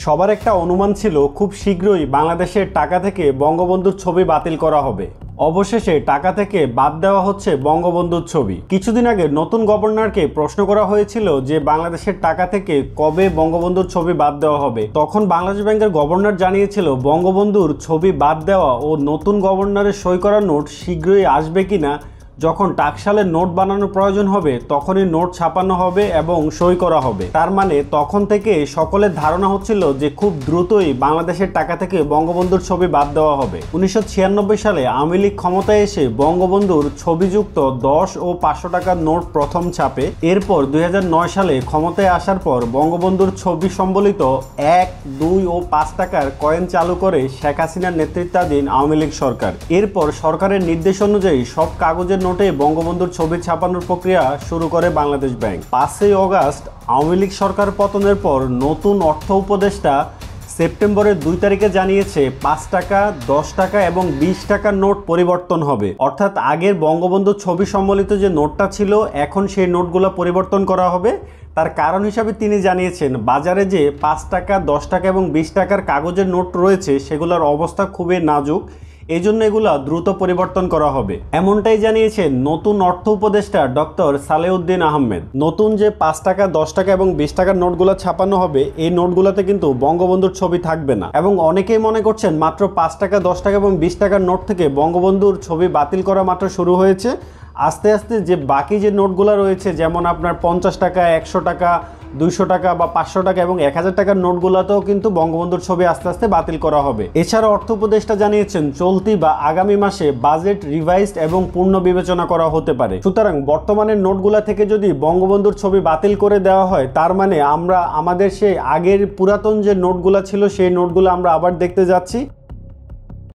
সবার একটা অনুমান ছিল খুব শীঘ্রই বাংলাদেশের টাকা থেকে বঙ্গবন্ধুর ছবি বাতিল করা হবে। অবশেষে টাকা থেকে বাদ দেওয়া হচ্ছে বঙ্গবন্ধুর ছবি। কিছুদিন আগে নতুন গভর্নরকে প্রশ্ন করা হয়েছিল যে বাংলাদেশের টাকা থেকে কবে বঙ্গবন্ধুর ছবি বাদ দেওয়া হবে। তখন বাংলাদেশ ব্যাংকের গভর্নর জানিয়েছিল বঙ্গবন্ধুর ছবি বাদ দেওয়া ও নতুন গভর্নরের সই করা নোট শীঘ্রই আসবে কিনা, যখন টাকশালের নোট বানানোর প্রয়োজন হবে তখনই নোট ছাপানো হবে এবং সই করা হবে। তার মানে তখন থেকে সকলের ধারণা হচ্ছিল যে খুব দ্রুতই বাংলাদেশের টাকা থেকে বঙ্গবন্ধুর ছবি বাদ দেওয়া হবে। 1996 সালে আওয়ামী লীগ ক্ষমতায় এসে বঙ্গবন্ধুর ছবিযুক্ত 10 ও 500 টাকার নোট প্রথম ছাপে। এরপর 2009 সালে ক্ষমতায় আসার পর বঙ্গবন্ধুর ছবি সম্বলিত 1, 2 ও 5 টাকার কয়েন চালু করে শেখ হাসিনার নেতৃত্বাধীন আওয়ামী লীগ সরকার। এরপর সরকারের নির্দেশ অনুযায়ী সব কাগজের নোটে বঙ্গবন্ধুর ছবি ছাপানোর প্রক্রিয়া শুরু করে বাংলাদেশ ব্যাংক। 5 আগস্ট আওয়ামী লীগ সরকার পতনের পর নতুন অর্থ উপদেষ্টা সেপ্টেম্বরের 2 তারিখে জানিয়েছে 5 টাকা, 10 টাকা এবং 20 টাকার নোট পরিবর্তন হবে। অর্থাৎ আগের বঙ্গবন্ধুর ছবি সম্বলিত যে নোটটা ছিল এখন সেই নোটগুলো পরিবর্তন করা হবে। তার কারণ হিসাবে তিনি জানিয়েছেন বাজারে যে 5 টাকা, 10 টাকা এবং 20 টাকার কাগজের নোট রয়েছে সেগুলোর অবস্থা খুবই নাজুক, এই জন্য এগুলা দ্রুত পরিবর্তন করা হবে, এমনটাই জানিয়েছেন নতুন অর্থ উপদেষ্টা ডক্টর সালেউদ্দিন আহমেদ। নতুন যে 5 টাকা, 10 টাকা এবং 20 টাকার নোটগুলো ছাপানো হবে এই নোটগুলোতে কিন্তু বঙ্গবন্ধুর ছবি থাকবে না। এবং অনেকেই মনে করছেন মাত্র 5 টাকা, 10 টাকা এবং 20 টাকার নোট থেকে বঙ্গবন্ধুর ছবি বাতিল করা মাত্র শুরু হয়েছে। আস্তে আস্তে যে বাকি যে নোটগুলো রয়েছে যেমন আপনার 50 টাকা, 100 টাকা, 200 টাকা বা 500 টাকা এবং 1000 টাকার নোটগুলোতেও কিন্তু বঙ্গবন্ধুর ছবি আস্তে আস্তে বাতিল করা হবে। এছাড়া অর্থ উপদেষ্টা জানিয়েছেন চলতি বা আগামী মাসে বাজেট রিভাইজড এবং পূর্ণ বিবেচনা করা হতে পারে। সুতরাং বর্তমানের নোটগুলা থেকে যদি বঙ্গবন্ধুর ছবি বাতিল করে দেওয়া হয় তার মানে আমরা আমাদের সেই আগের পুরাতন যে নোটগুলা ছিল সেই নোটগুলো আমরা আবার দেখতে যাচ্ছি।